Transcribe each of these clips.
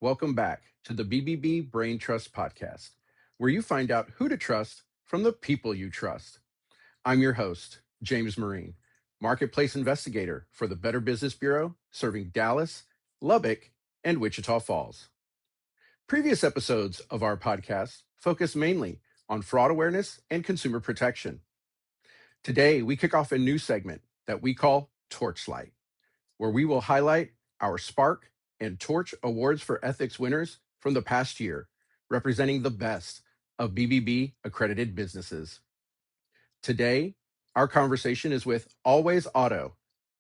Welcome back to the BBB Brain Trust podcast, where you find out who to trust from the people you trust. I'm your host, James Marin, marketplace investigator for the Better Business Bureau, serving Dallas, Lubbock, and Wichita Falls. Previous episodes of our podcast focus mainly on fraud awareness and consumer protection. Today, we kick off a new segment that we call Torchlight, where we will highlight our Spark and Torch Awards for Ethics winners from the past year, representing the best of BBB accredited businesses. Today, our conversation is with Always Auto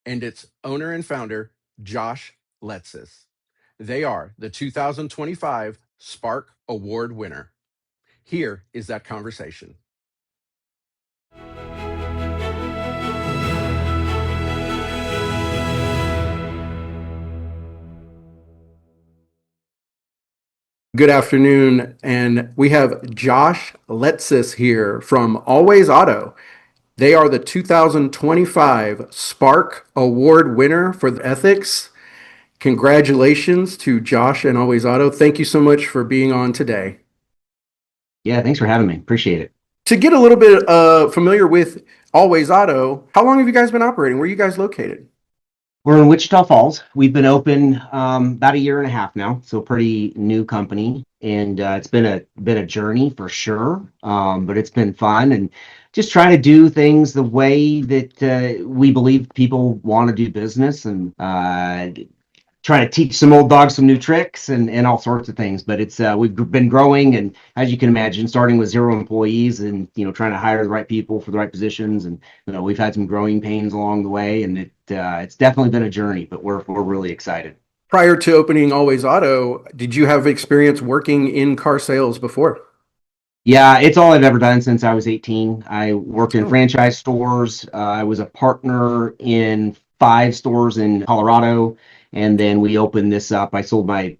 and its owner and founder, Josh Letsis. They are the 2025 Spark Award winner. Here is that conversation. Good afternoon, and we have Josh Letsis here from Always Auto. They are the 2025 Spark Award winner for the ethics. Congratulations to Josh and Always Auto. Thank you so much for being on today. Yeah, thanks for having me. Appreciate it. To get a little bit familiar with Always Auto, how long have you guys been operating? Where are you guys located? We're in Wichita Falls. We've been open about a year and a half now, so pretty new company, and it's been a journey for sure. But it's been fun, and just trying to do things the way that we believe people want to do business, and trying to teach some old dogs some new tricks and all sorts of things. But it's we've been growing, and as you can imagine, starting with 0 employees, and trying to hire the right people for the right positions, and we've had some growing pains along the way, and it's definitely been a journey, but we're really excited. Prior to opening Always Auto, did you have experience working in car sales before? Yeah, it's all I've ever done since I was 18. I worked in franchise stores. I was a partner in 5 stores in Colorado, and then we opened this up. I sold my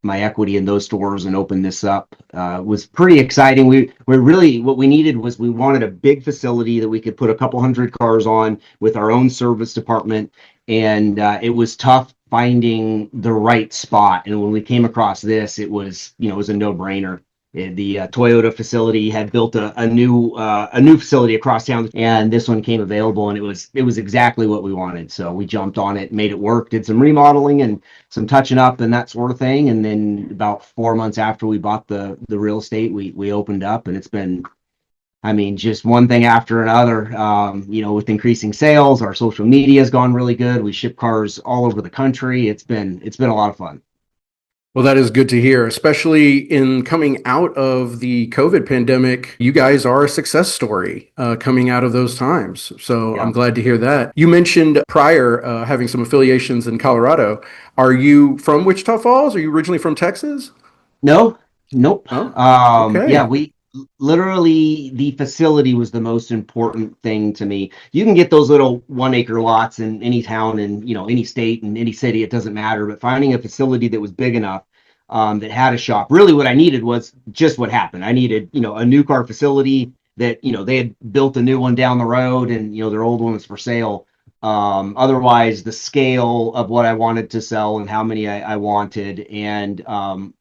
equity in those stores and opened this up. It was pretty exciting. We really, what we needed was, we wanted a big facility that we could put a couple hundred cars on with our own service department, and it was tough finding the right spot. And when we came across this, it was a no-brainer. The Toyota facility had built a new facility across town, and this one came available, and it was exactly what we wanted. So we jumped on it, made it work, did some remodeling and some touching up and that sort of thing. And then about 4 months after we bought the real estate, we opened up, and it's been, just one thing after another. With increasing sales, our social media has gone really good. We ship cars all over the country. It's been a lot of fun. Well, that is good to hear, especially in coming out of the COVID pandemic. You guys are a success story coming out of those times. So yeah. I'm glad to hear that. You mentioned prior having some affiliations in Colorado. Are you from Wichita Falls? Are you originally from Texas? No, nope. Oh, okay. Yeah, we literally, the facility was the most important thing to me. You can get those little 1-acre lots in any town and any state and any city, it doesn't matter. But finding a facility that was big enough that had a shop, really what I needed was just what happened. I needed a new car facility that they had built a new one down the road, and their old one was for sale. Otherwise, the scale of what I wanted to sell and how many I wanted, and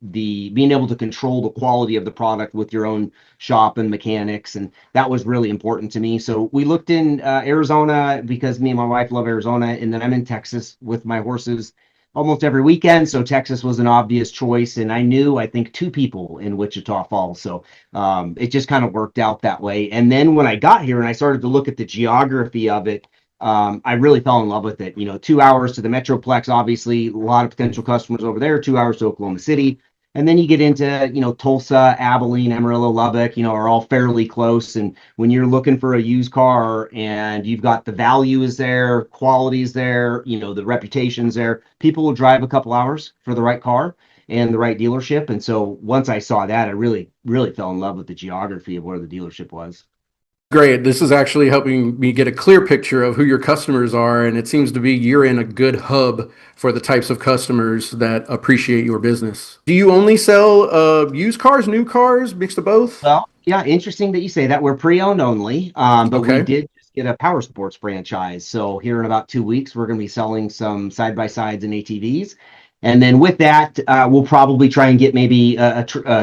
the being able to control the quality of the product with your own shop and mechanics, and that was really important to me. So we looked in Arizona, because me and my wife love Arizona, and then I'm in Texas with my horses almost every weekend. So Texas was an obvious choice, and I knew, I think, 2 people in Wichita Falls. So it just kind of worked out that way. And then when I got here and I started to look at the geography of it, I really fell in love with it. 2 hours to the Metroplex, obviously, a lot of potential customers over there, 2 hours to Oklahoma City. And then you get into, Tulsa, Abilene, Amarillo, Lubbock, are all fairly close. And when you're looking for a used car and you've got the value is there, quality is there, the reputation's there, people will drive a couple hours for the right car and the right dealership. And so once I saw that, I really, really fell in love with the geography of where the dealership was. Great. This is actually helping me get a clear picture of who your customers are, and it seems to be you're in a good hub for the types of customers that appreciate your business. Do you only sell used cars, new cars, mixed of both? Well, yeah, interesting that you say that. We're pre-owned only, but we did just get a power sports franchise. So here in about 2 weeks, we're going to be selling some side-by-sides and ATVs. And then with that, we'll probably try and get maybe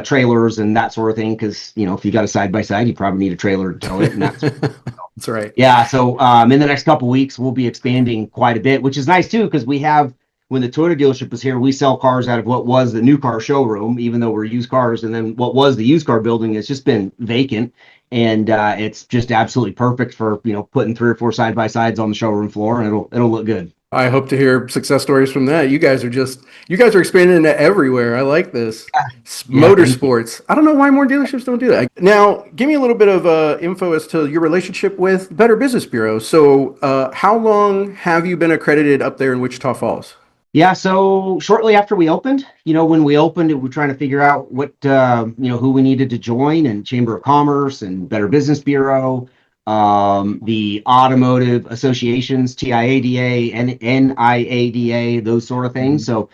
trailers and that sort of thing. Because, if you got a side by side, you probably need a trailer to tow it. And That's right. yeah. So in the next couple of weeks, we'll be expanding quite a bit, which is nice too, because when the Toyota dealership was here, we sell cars out of what was the new car showroom, even though we're used cars. And then what was the used car building has just been vacant. And it's just absolutely perfect for, putting 3 or 4 side by sides on the showroom floor, and it'll look good. I hope to hear success stories from that. You guys are expanding into everywhere. I like this. Yeah. Thank you. Motorsports. I don't know why more dealerships don't do that. Now, give me a little bit of info as to your relationship with Better Business Bureau. So, how long have you been accredited up there in Wichita Falls? Yeah, so shortly after we opened, when we opened, we were trying to figure out who we needed to join, and Chamber of Commerce and Better Business Bureau, the automotive associations, TIADA and NIADA, those sort of things. So,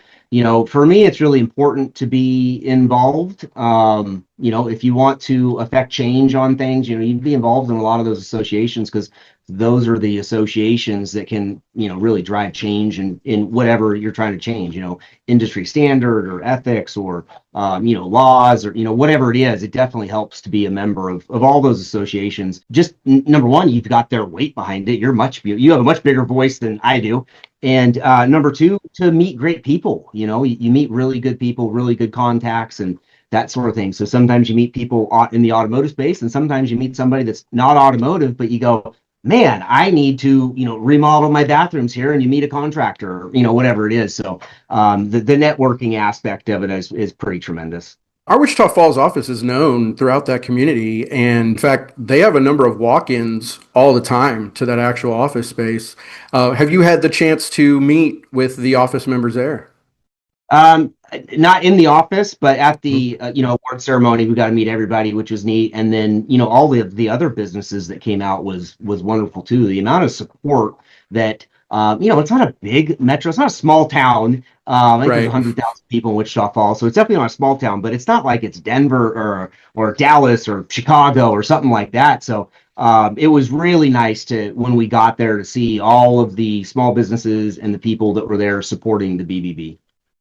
for me, it's really important to be involved. If you want to affect change on things, you need to be involved in a lot of those associations, because those are the associations that can, really drive change in whatever you're trying to change, industry standard or ethics or, laws or, whatever it is. It definitely helps to be a member of all those associations. Just number one, you've got their weight behind it. You have a much bigger voice than I do. And number two, to meet great people. You meet really good people, really good contacts, and that sort of thing. So sometimes you meet people in the automotive space, and sometimes you meet somebody that's not automotive, but you go, man, I need to, remodel my bathrooms here, and you meet a contractor, whatever it is. So the networking aspect of it is pretty tremendous. Our Wichita Falls office is known throughout that community. And in fact, they have a number of walk ins all the time to that actual office space. Have you had the chance to meet with the office members there? Um, Not in the office, but at the award ceremony, we got to meet everybody, which was neat. And then all the other businesses that came out was wonderful too. The amount of support that it's not a big metro, it's not a small town. I think there's Right. 100,000 people in Wichita Falls, so it's definitely not a small town, but it's not like it's Denver or Dallas or Chicago or something like that. So it was really nice when we got there to see all of the small businesses and the people that were there supporting the BBB.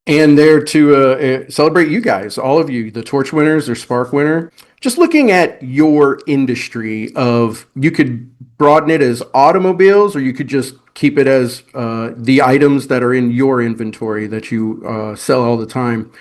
And there to celebrate you guys, all of you, the torch winners or spark winner. Just looking at your industry of, you could broaden it as automobiles, or you could just keep it as the items that are in your inventory that you sell all the time.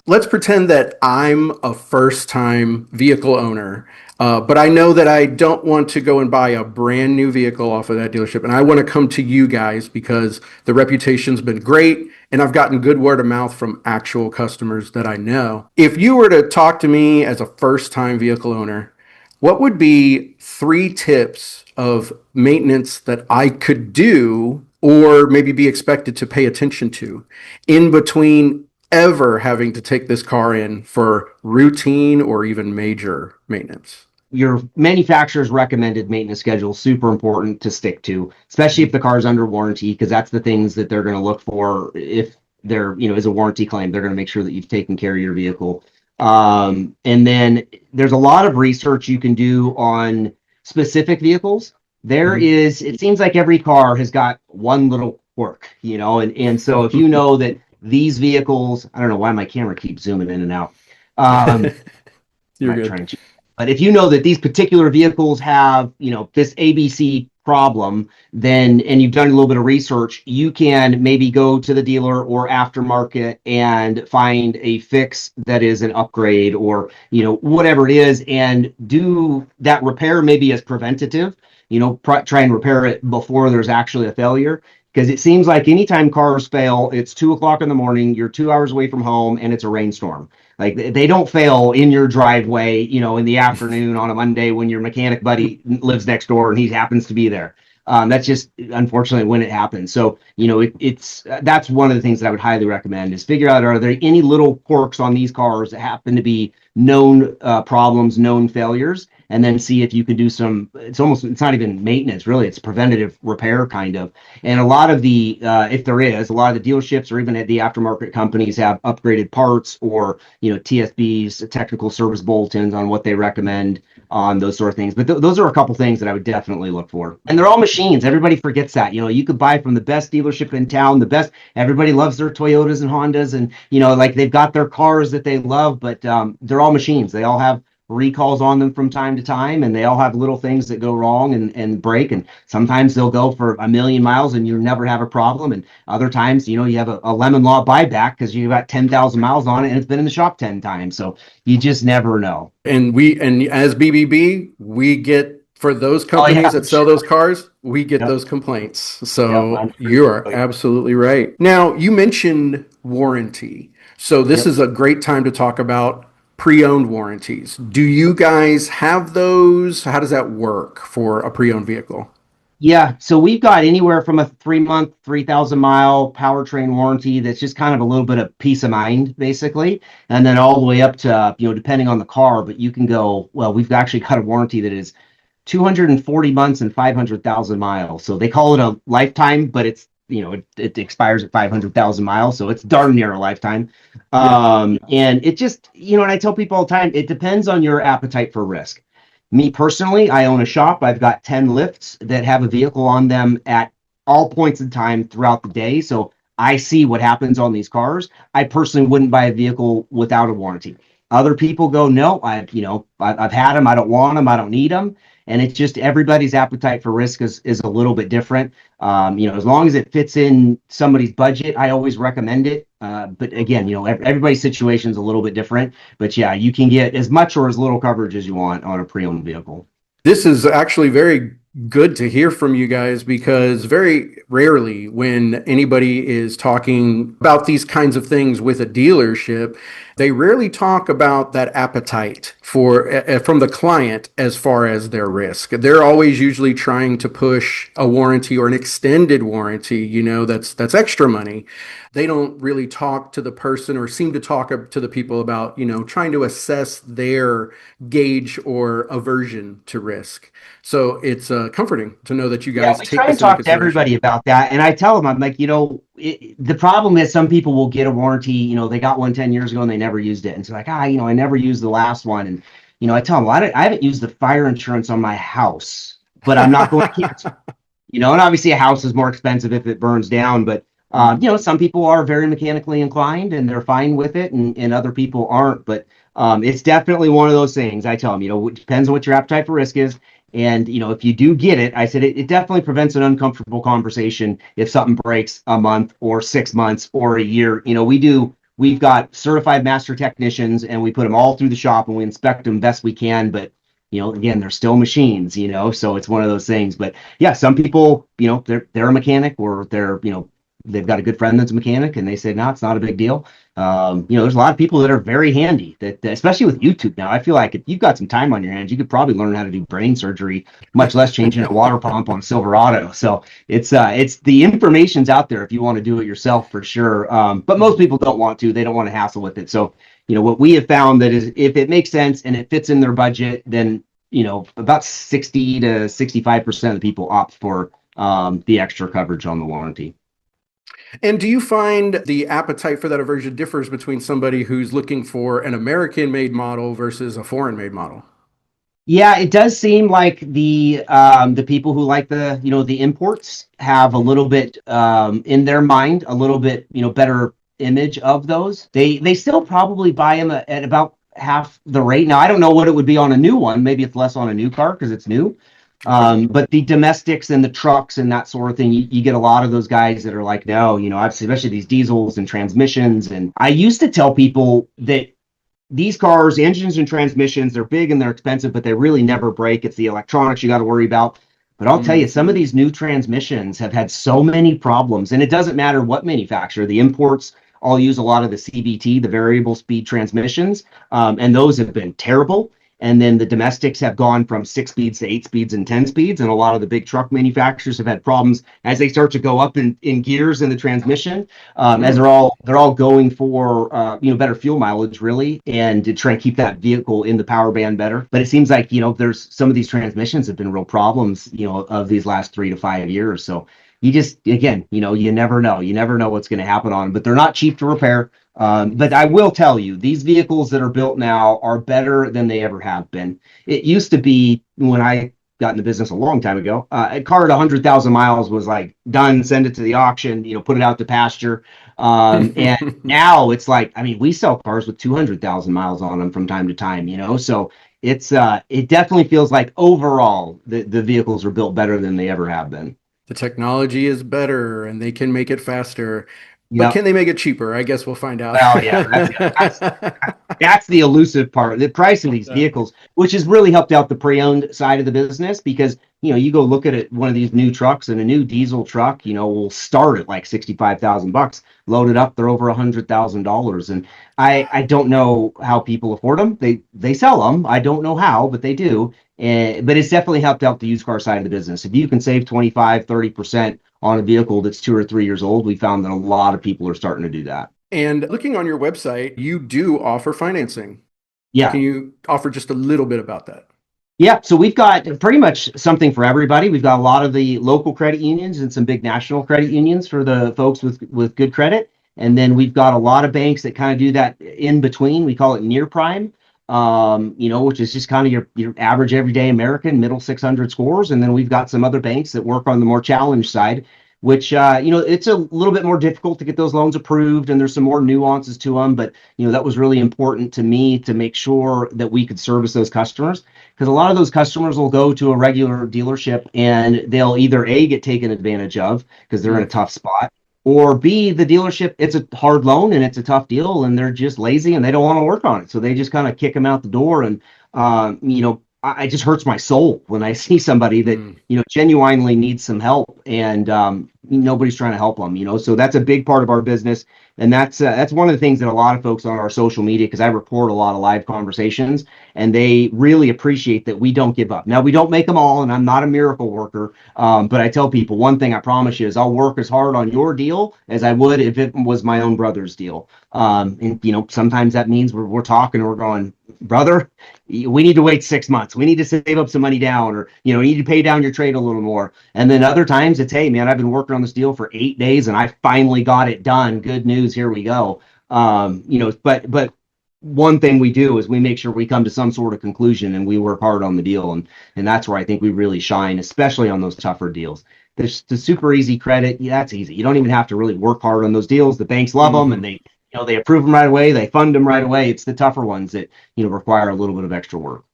Let's pretend that I'm a first time vehicle owner, but I know that I don't want to go and buy a brand new vehicle off of that dealership. And I want to come to you guys because the reputation's been great and I've gotten good word of mouth from actual customers that I know. If you were to talk to me as a first time vehicle owner, what would be 3 tips of maintenance that I could do or maybe be expected to pay attention to in between ever having to take this car in for routine or even major maintenance? Your manufacturer's recommended maintenance schedule is super important to stick to, especially if the car's under warranty, because that's the things that they're going to look for. If there, is a warranty claim, they're going to make sure that you've taken care of your vehicle. And then there's a lot of research you can do on specific vehicles. It seems like every car has got one little quirk, and so if you know that these vehicles, I don't know why my camera keeps zooming in and out. You're Might try good. and But if you know that these particular vehicles have, this ABC problem, and you've done a little bit of research, you can maybe go to the dealer or aftermarket and find a fix that is an upgrade or, whatever it is, and do that repair maybe as preventative, try and repair it before there's actually a failure. Because it seems like anytime cars fail, it's 2 o'clock in the morning, you're 2 hours away from home, and it's a rainstorm. Like they don't fail in your driveway, in the afternoon on a Monday when your mechanic buddy lives next door and he happens to be there. That's just unfortunately when it happens. So, that's one of the things that I would highly recommend is figure out, are there any little quirks on these cars that happen to be known problems, known failures, and then see if you could do it's not even maintenance, really, it's preventative repair kind of. And a lot of if there is, a lot of the dealerships or even at the aftermarket companies have upgraded parts or, TSBs, technical service bulletins on what they recommend. on those sort of things. But those are a couple things that I would definitely look for. And they're all machines. Everybody forgets that. You could buy from the best dealership in town, the best. Everybody loves their Toyotas and Hondas, and like they've got their cars that they love, but they're all machines. They all have recalls on them from time to time, and they all have little things that go wrong and break. And sometimes they'll go for a million miles and you never have a problem. And other times, you have a lemon law buyback because you've got 10,000 miles on it and it's been in the shop 10 times. So you just never know. And as BBB, we get, for those companies that sell those cars, we get those complaints. So you are absolutely right. Now, you mentioned warranty. So this is a great time to talk about pre-owned warranties. Do you guys have those? How does that work for a pre-owned vehicle? Yeah, so we've got anywhere from a 3-month, 3,000-mile powertrain warranty that's just kind of a little bit of peace of mind, basically, and then all the way up to, depending on the car, but you can go, well, we've actually got a warranty that is 240 months and 500,000 miles. So they call it a lifetime, but it's, it expires at 500,000 miles. So it's darn near a lifetime. And it just, and I tell people all the time, it depends on your appetite for risk. Me personally, I own a shop. I've got 10 lifts that have a vehicle on them at all points in time throughout the day. So I see what happens on these cars. I personally wouldn't buy a vehicle without a warranty. Other people go, no, I've had them. I don't want them. I don't need them. And it's just everybody's appetite for risk is a little bit different. As long as it fits in somebody's budget, I always recommend it. But again, everybody's situation is a little bit different. But yeah, you can get as much or as little coverage as you want on a pre-owned vehicle. This is actually very good to hear from you guys, because very rarely when anybody is talking about these kinds of things with a dealership, they rarely talk about that appetite from the client as far as their risk. They're always usually trying to push a warranty or an extended warranty, that's extra money. They don't really talk to the person or seem to talk to the people about, trying to assess their gauge or aversion to risk. So it's comforting to know that you guys we take try this and talk to into everybody consideration. about that. And I tell them, I'm like, the problem is some people will get a warranty, they got one 10 years ago and they never used it. And it's like, I never used the last one. And, I tell them, well, I haven't used the fire insurance on my house, but I'm not going to cancel. And obviously a house is more expensive if it burns down, but some people are very mechanically inclined and they're fine with it, and other people aren't. But it's definitely one of those things. I tell them, it depends on what your appetite for risk is. And, if you do get it, I said it definitely prevents an uncomfortable conversation if something breaks a month or 6 months or a year. We've got certified master technicians and we put them all through the shop and we inspect them best we can. But, again, they're still machines, so it's one of those things. But yeah, some people, they're a mechanic, or they've got a good friend that's a mechanic and they say, no, it's not a big deal. There's a lot of people that are very handy, that especially with YouTube now. I feel like if you've got some time on your hands, you could probably learn how to do brain surgery, much less changing a water pump on Silverado. So it's the information's out there if you want to do it yourself, for sure. But most people don't want to. They don't want to hassle with it. So, what we have found that is, if it makes sense and it fits in their budget, then, about 60 to 65% of the people opt for the extra coverage on the warranty. And do you find the appetite for that aversion differs between somebody who's looking for an American-made model versus a foreign-made model? Yeah, it does seem like the people who like the imports have a little bit in their mind, a little bit better image of those. They still probably buy them at about half the rate. Now, I don't know what it would be on a new one. Maybe it's less on a new car because it's new. But the domestics and the trucks and that sort of thing, you get a lot of those guys that are like, no, especially these diesels and transmissions. And I used to tell people that these cars, engines and transmissions, they're big and they're expensive, but they really never break. It's the electronics you got to worry about. But I'll tell you, some of these new transmissions have had so many problems, and it doesn't matter what manufacturer. The imports all use a lot of the CVT, the variable speed transmissions, and those have been terrible. And then the domestics have gone from 6 speeds to 8 speeds and 10 speeds. And a lot of the big truck manufacturers have had problems as they start to go up in gears in the transmission, as they're all going for, better fuel mileage, really, and to try and keep that vehicle in the power band better. But it seems like, there's some of these transmissions have been real problems, of these last 3 to 5 years. So you just, again, you never know. You never know what's going to happen on them, but they're not cheap to repair. But I will tell you, these vehicles that are built now are better than they ever have been. It used to be when I got in the business a long time ago, a car at 100,000 miles was like done, send it to the auction, put it out to pasture. And now it's like, I mean, we sell cars with 200,000 miles on them from time to time, so it definitely feels like overall the vehicles are built better than they ever have been. The technology is better and they can make it faster, but Yep. can they make it cheaper? I guess we'll find out. Well, yeah, that's the elusive part. The price of these Yeah. vehicles, which has really helped out the pre-owned side of the business, because you go look at it, one of these new trucks, and a new diesel truck, will start at like 65,000 bucks. Loaded up, they're over $100,000, and I don't know how people afford them. They sell them. I don't know how, but they do. But it's definitely helped out the used car side of the business. If you can save 25-30% on a vehicle that's 2 or 3 years old, we found that a lot of people are starting to do that. And looking on your website, you do offer financing. Yeah. Can you offer just a little bit about that? Yeah, so we've got pretty much something for everybody. We've got a lot of the local credit unions and some big national credit unions for the folks with good credit. And then we've got a lot of banks that kind of do that in between. We call it near prime, which is just kind of your average everyday American, middle 600 scores. And then we've got some other banks that work on the more challenged side, which it's a little bit more difficult to get those loans approved, and there's some more nuances to them. But that was really important to me to make sure that we could service those customers, because a lot of those customers will go to a regular dealership and they'll either A, get taken advantage of because they're in a Mm. tough spot, or B, the dealership, it's a hard loan and it's a tough deal and they're just lazy and they don't want to work on it. So they just kind of kick them out the door. And, it just hurts my soul when I see somebody that, Mm. genuinely needs some help, and nobody's trying to help them, so that's a big part of our business. And that's one of the things that a lot of folks on our social media, because I report a lot of live conversations, and they really appreciate that we don't give up. Now, we don't make them all, and I'm not a miracle worker, but I tell people one thing I promise you is I'll work as hard on your deal as I would if it was my own brother's deal. And sometimes that means we're talking and we're going, brother, we need to wait 6 months. We need to save up some money down, or you need to pay down your trade a little more. And then other times it's, hey man, I've been working on this deal for 8 days and I finally got it done. Good news, here we go. But one thing we do is we make sure we come to some sort of conclusion and we work hard on the deal, and that's where I think we really shine, especially on those tougher deals. There's the super easy credit. Yeah, that's easy. You don't even have to really work hard on those deals. The banks love them, and Mhm. they approve them right away. They fund them right away. It's the tougher ones that require a little bit of extra work.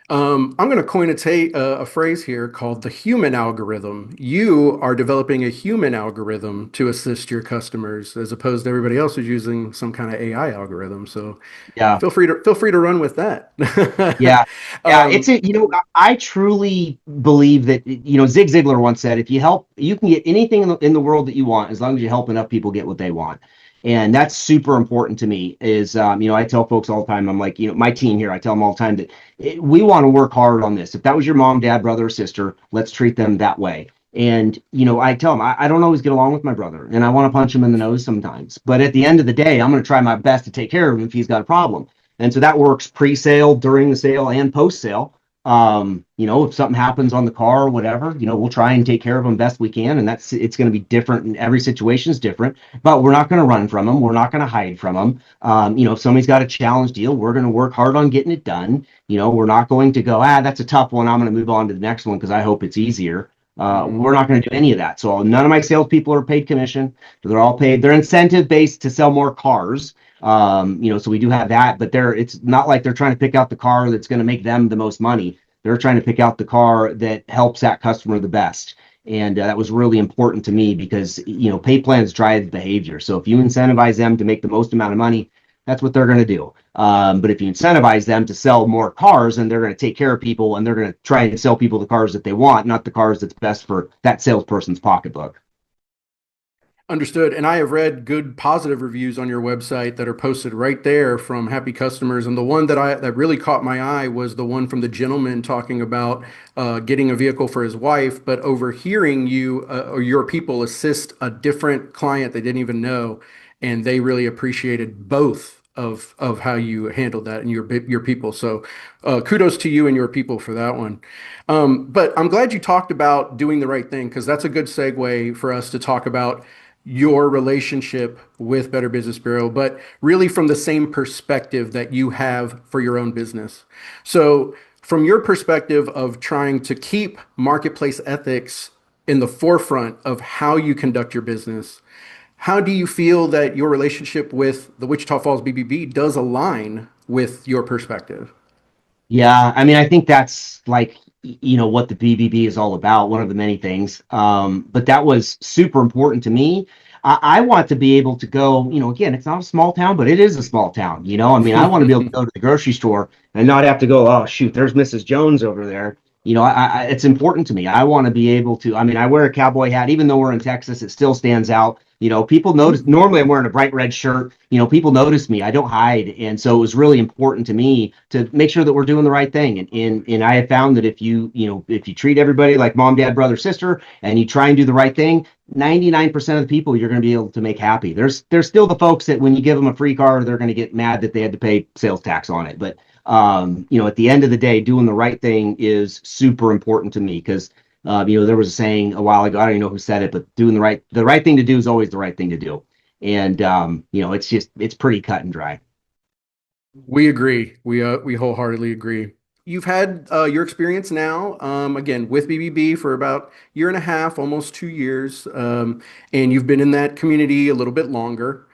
I'm going to coin a phrase here called the human algorithm. You are developing a human algorithm to assist your customers, as opposed to everybody else who's using some kind of AI algorithm. So Yeah. feel free to run with that. Yeah. Yeah, it's um, a, I truly believe that, Zig Ziglar once said, if you help, you can get anything in the world that you want as long as you help enough people get what they want. And that's super important to me is, I tell folks all the time, I'm like, my team here, I tell them all the time that we want to work hard on this. If that was your mom, dad, brother, or sister, let's treat them that way. And, I tell them, I don't always get along with my brother and I want to punch him in the nose sometimes. But at the end of the day, I'm going to try my best to take care of him if he's got a problem. And so that works pre-sale, during the sale, and post-sale. If something happens on the car or whatever, we'll try and take care of them best we can. And it's going to be different, and every situation is different, but we're not going to run from them. We're not going to hide from them. If somebody's got a challenge deal, we're going to work hard on getting it done. We're not going to go, that's a tough one, I'm going to move on to the next one because I hope it's easier. mm, We're not going to do any of that. So none of my salespeople are paid commission. They're all paid. They're incentive based to sell more cars. So we do have that, but it's not like they're trying to pick out the car that's going to make them the most money. They're trying to pick out the car that helps that customer the best. And that was really important to me because, pay plans drive behavior. So if you incentivize them to make the most amount of money, that's what they're going to do. But if you incentivize them to sell more cars, and they're going to take care of people, and they're going to try and sell people the cars that they want, not the cars that's best for that salesperson's pocketbook. understood. And I have read good positive reviews on your website that are posted right there from happy customers. And the one that really caught my eye was the one from the gentleman talking about getting a vehicle for his wife, but overhearing you or your people assist a different client they didn't even know, and they really appreciated both of how you handled that and your people. So kudos to you and your people for that one. But I'm glad you talked about doing the right thing because that's a good segue for us to talk about your relationship with Better Business Bureau, but really from the same perspective that you have for your own business. So, from your perspective of trying to keep marketplace ethics in the forefront of how you conduct your business, how do you feel that your relationship with the Wichita Falls BBB does align with your perspective? Yeah, I mean, I think that's like, what the BBB is all about, one of the many things. But that was super important to me. I want to be able to go, again, it's not a small town, but it is a small town. I mean, I want to be able to go to the grocery store and not have to go, oh, shoot, there's Mrs. Jones over there. It's important to me. I want to be able to, I mean, I wear a cowboy hat, even though we're in Texas, it still stands out. People notice, normally I'm wearing a bright red shirt. People notice me. I don't hide. And so it was really important to me to make sure that we're doing the right thing. And I have found that if you treat everybody like mom, dad, brother, sister, and you try and do the right thing, 99% of the people you're going to be able to make happy. There's still the folks that when you give them a free car, they're going to get mad that they had to pay sales tax on it. But at the end of the day, doing the right thing is super important to me because there was a saying a while ago, I don't even know who said it, but doing the right thing to do is always the right thing to do. And it's pretty cut and dry. We agree. We wholeheartedly agree. You've had your experience now, again, with BBB for about year and a half, almost 2 years, and you've been in that community a little bit longer.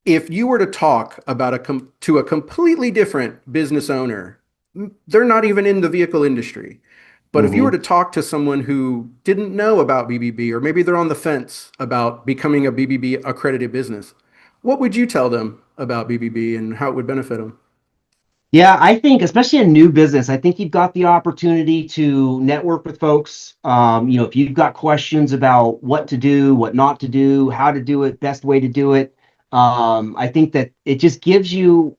If you were to talk about to a completely different business owner, they're not even in the vehicle industry. But if you were Hmm. to talk to someone who didn't know about BBB, or maybe they're on the fence about becoming a BBB accredited business, what would you tell them about BBB and how it would benefit them? Yeah, I think especially a new business, I think you've got the opportunity to network with folks. If you've got questions about what to do, what not to do, how to do it, best way to do it, I think that it just gives you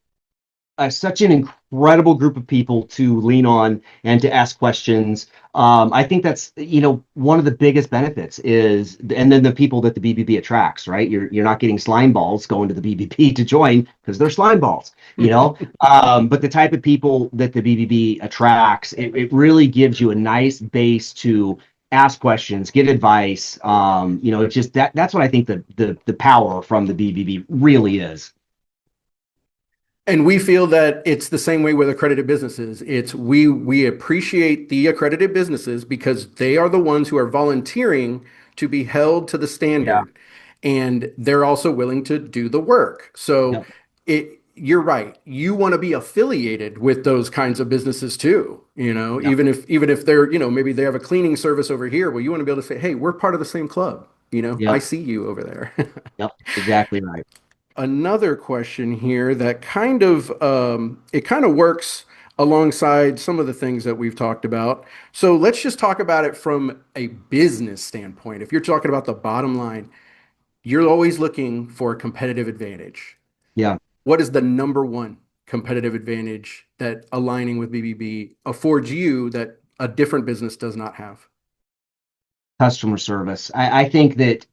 such an incredible group of people to lean on and to ask questions. I think that's one of the biggest benefits is, and then the people that the BBB attracts, right? You're not getting slime balls going to the BBB to join because they're slime balls, But the type of people that the BBB attracts, it really gives you a nice base to ask questions, get advice. It's just that's what I think the power from the BBB really is. And we feel that it's the same way with accredited businesses. It's we appreciate the accredited businesses because they are the ones who are volunteering to be held to the Yeah. standard, and they're also willing to do the work. So Yep. you're right. You want to be affiliated with those kinds of businesses too. Yep. Even if they're, maybe they have a cleaning service over here. Well, you want to be able to say, hey, we're part of the same club. I Yep. see you over there. Yep. Exactly right. Another question here that kind of works alongside some of the things that we've talked about. So let's just talk about it from a business standpoint. If you're talking about the bottom line, you're always looking for a competitive advantage. Yeah. What is the number one competitive advantage that aligning with BBB affords you that a different business does not have? Customer service. I think that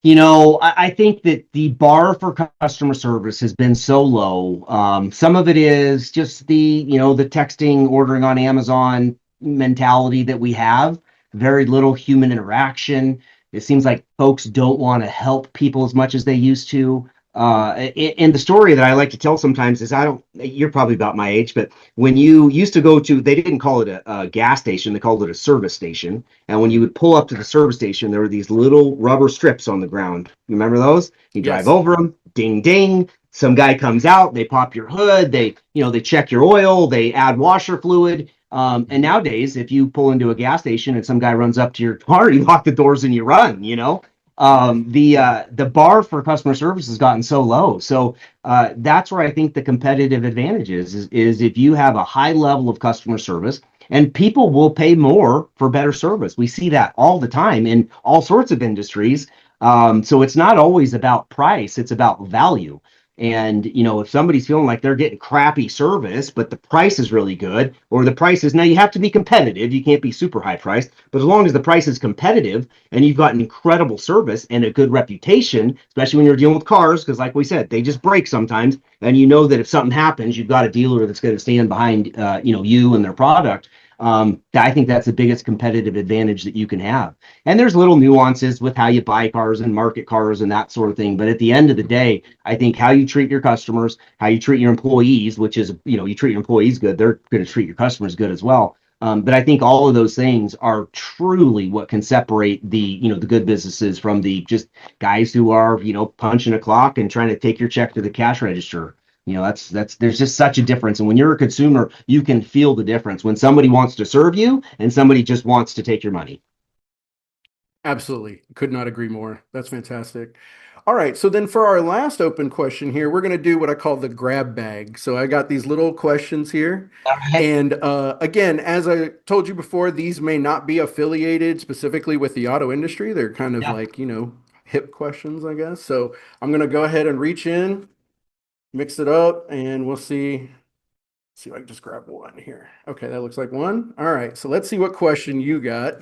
I think that the bar for customer service has been so low. Some of it is just the texting, ordering on Amazon mentality that we have. Very little human interaction. It seems like folks don't want to help people as much as they used to. And the story that I like to tell sometimes is you're probably about my age, but when you used to go to, they didn't call it a gas station, they called it a service station. And when you would pull up to the service station, there were these little rubber strips on the ground. You remember those? You drive Yes. over them, ding, ding. Some guy comes out, they pop your hood, they check your oil, they add washer fluid. And nowadays, if you pull into a gas station and some guy runs up to your car, you lock the doors and you run. The bar for customer service has gotten so low. So that's where I think the competitive advantage is if you have a high level of customer service and people will pay more for better service. We see that all the time in all sorts of industries. So it's not always about price, it's about value. And, if somebody's feeling like they're getting crappy service, but the price is really good, or the price is now you have to be competitive. You can't be super high priced, but as long as the price is competitive and you've got an incredible service and a good reputation, especially when you're dealing with cars, because like we said, they just break sometimes. And you know that if something happens, you've got a dealer that's going to stand behind, you and their product. I think that's the biggest competitive advantage that you can have. And there's little nuances with how you buy cars and market cars and that sort of thing. But at the end of the day, I think how you treat your customers, how you treat your employees, which is, you treat your employees good, they're going to treat your customers good as well. But I think all of those things are truly what can separate the good businesses from the just guys who are, punching a clock and trying to take your check to the cash register. That's there's just such a difference. And when you're a consumer, you can feel the difference when somebody wants to serve you and somebody just wants to take your money. Absolutely. Could not agree more. That's fantastic. All right. So then for our last open question here, we're going to do what I call the grab bag. So I got these little questions here. All right. And again, as I told you before, these may not be affiliated specifically with the auto industry. They're kind of Yeah. like, hip questions, I guess. So I'm going to go ahead and reach in, mix it up, and we'll see if I can just grab one here. Okay, that looks like one. All right. So let's see what question you got.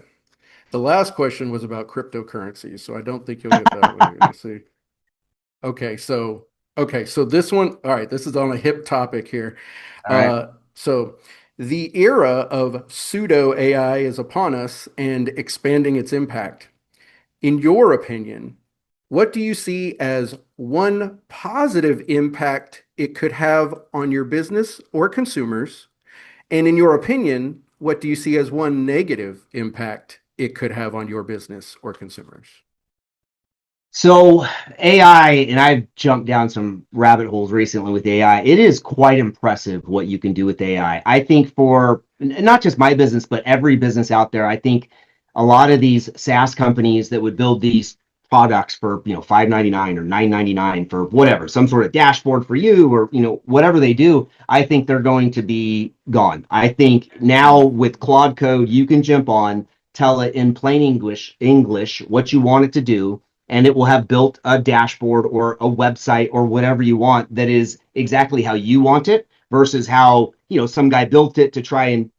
The last question was about cryptocurrency, so I don't think you'll get that one. Let's see. Okay, so this one, all right, this is on a hip topic here. All right. So the era of pseudo AI is upon us and expanding its impact. In your opinion, what do you see as one positive impact it could have on your business or consumers? And in your opinion, what do you see as one negative impact it could have on your business or consumers? So AI, and I've jumped down some rabbit holes recently with AI. It is quite impressive what you can do with AI. I think for not just my business, but every business out there, I think a lot of these SaaS companies that would build these products for, 5.99 or 9.99 for whatever, some sort of dashboard for you or, whatever they do, I think they're going to be gone. I think now with Claude Code, you can jump on, tell it in plain English what you want it to do, and it will have built a dashboard or a website or whatever you want that is exactly how you want it versus how some guy built it to try and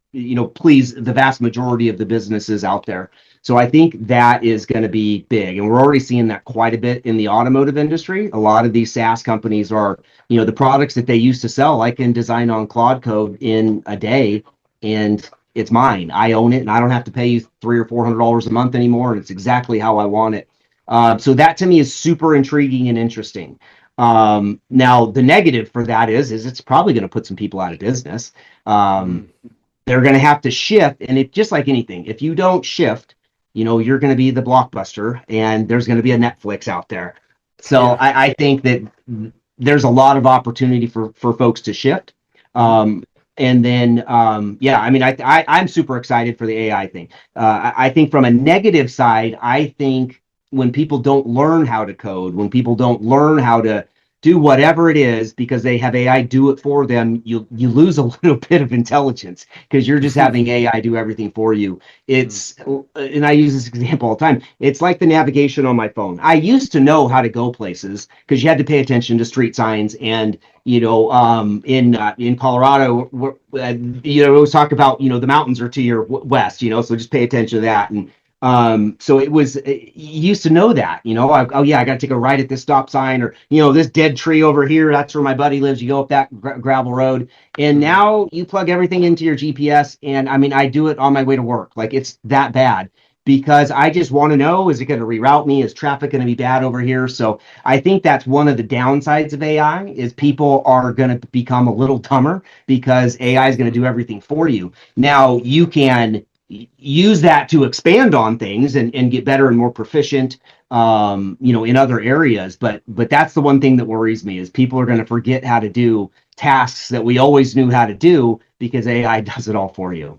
please the vast majority of the businesses out there. So I think that is going to be big, and we're already seeing that quite a bit in the automotive industry. A lot of these SaaS companies are, the products that they used to sell I can design on Claude Code in a day, and it's mine. I own it, and I don't have to pay you $300 or $400 a month anymore, and it's exactly how I want it. So that to me is super intriguing and interesting. Now the negative for that is it's probably going to put some people out of business. Um, Mm, they're going to have to shift, and it just like anything, if you don't shift, you're going to be the Blockbuster, and there's going to be a Netflix out there. So yeah. I think that there's a lot of opportunity for folks to shift. Mhm. And then, yeah, I mean, I'm super excited for the AI thing. I think from a negative side, I think when people don't learn how to code, when people don't learn how to do whatever it is because they have AI do it for them, you lose a little bit of intelligence because you're just having AI do everything for you. Mm, It's, and I use this example all the time. It's like the navigation on my phone. I used to know how to go places because you had to pay attention to street signs and in Colorado, we always talk about the mountains are to your west, so just pay attention to that. And so you used to know that, oh yeah, I got to take a right at this stop sign, or this dead tree over here, that's where my buddy lives. You go up that gravel road, and mhm. now you plug everything into your GPS, and I mean, I do it on my way to work. Like it's that bad because I just want to know, is it going to reroute me? Is traffic going to be bad over here? So I think that's one of the downsides of AI is people are going to become a little dumber because AI is going to do everything for you. Now you can use that to expand on things and get better and more proficient in other areas, but that's the one thing that worries me is people are going to forget how to do tasks that we always knew how to do because AI does it all for you.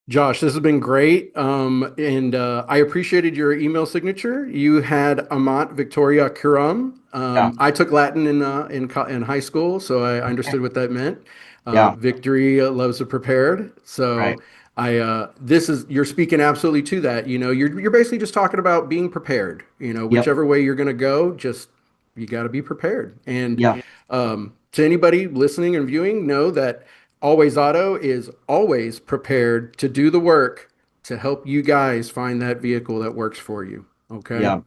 Josh, this has been great. And I appreciated your email signature. You had Amat Victoria Curam. Yeah. I took Latin in high school, so I understood what that meant. Yeah. Victory loves the prepared. Right. So you're speaking absolutely to that. You're basically just talking about being prepared. Yep. Whichever way you're going to go, just you got to be prepared. And Yeah. to anybody listening and viewing, know that Always Auto is always prepared to do the work to help you guys find that vehicle that works for you. Okay. Yeah.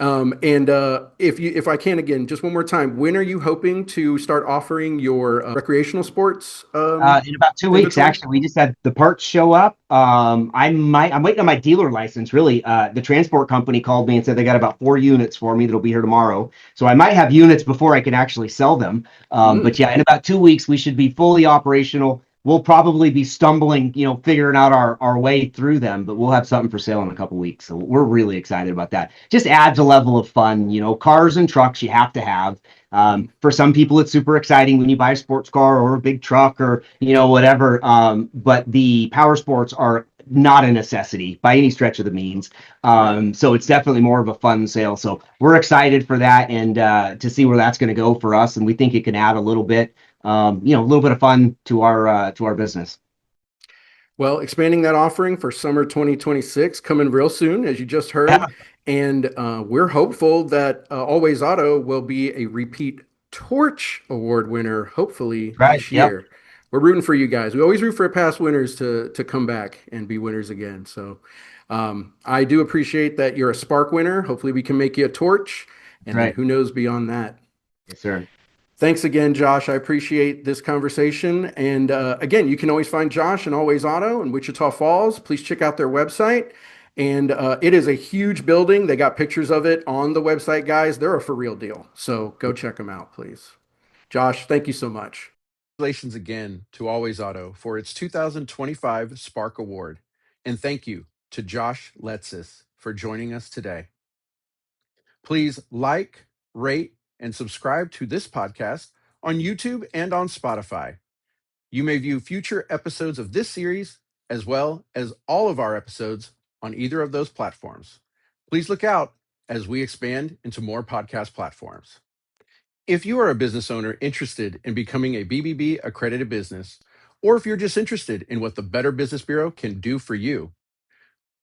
And if I can again, just one more time, when are you hoping to start offering your recreational sports In about 2 weeks, inventory? actually, we just had the parts show up. I'm waiting on my dealer license. Really, the transport company called me and said they got about 4 units for me that'll be here tomorrow. So I might have units before I can actually sell them. But Mm. yeah, in about 2 weeks, we should be fully operational. We'll probably be stumbling, figuring out our way through them, but we'll have something for sale in a couple weeks. So we're really excited about that. Just adds a level of fun. Cars and trucks you have to have. For some people, it's super exciting when you buy a sports car or a big truck or whatever. But the power sports are not a necessity by any stretch of the means. Right. So it's definitely more of a fun sale. So we're excited for that and to see where that's going to go for us. And we think it can add a little bit, a little bit of fun to our business. Well, expanding that offering for summer 2026 coming real soon, as you just Yeah, heard. And we're hopeful that Always Auto will be a repeat Torch Award winner, hopefully right. this Yep. year. We're rooting for you guys. We always root for past winners to come back and be winners again. So I do appreciate that you're a Spark winner. Hopefully, we can make you a Torch. And then Right. who knows beyond that. Yes, sir. Thanks again, Josh. I appreciate this conversation. And again, you can always find Josh and Always Auto in Wichita Falls. Please check out their website. And it is a huge building. They got pictures of it on the website, guys. They're a for real deal. So go check them out, please. Josh, thank you so much. Congratulations again to Always Auto for its 2025 Spark Award. And thank you to Josh Letsis for joining us today. Please like, rate, and subscribe to this podcast on YouTube and on Spotify. You may view future episodes of this series as well as all of our episodes on either of those platforms. Please look out as we expand into more podcast platforms. If you are a business owner interested in becoming a BBB accredited business, or if you're just interested in what the Better Business Bureau can do for you,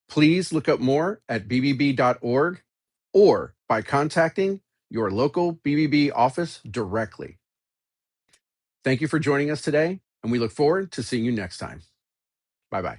please look up more at bbb.org or by contacting your local BBB office directly. Thank you for joining us today, and we look forward to seeing you next time. Bye bye.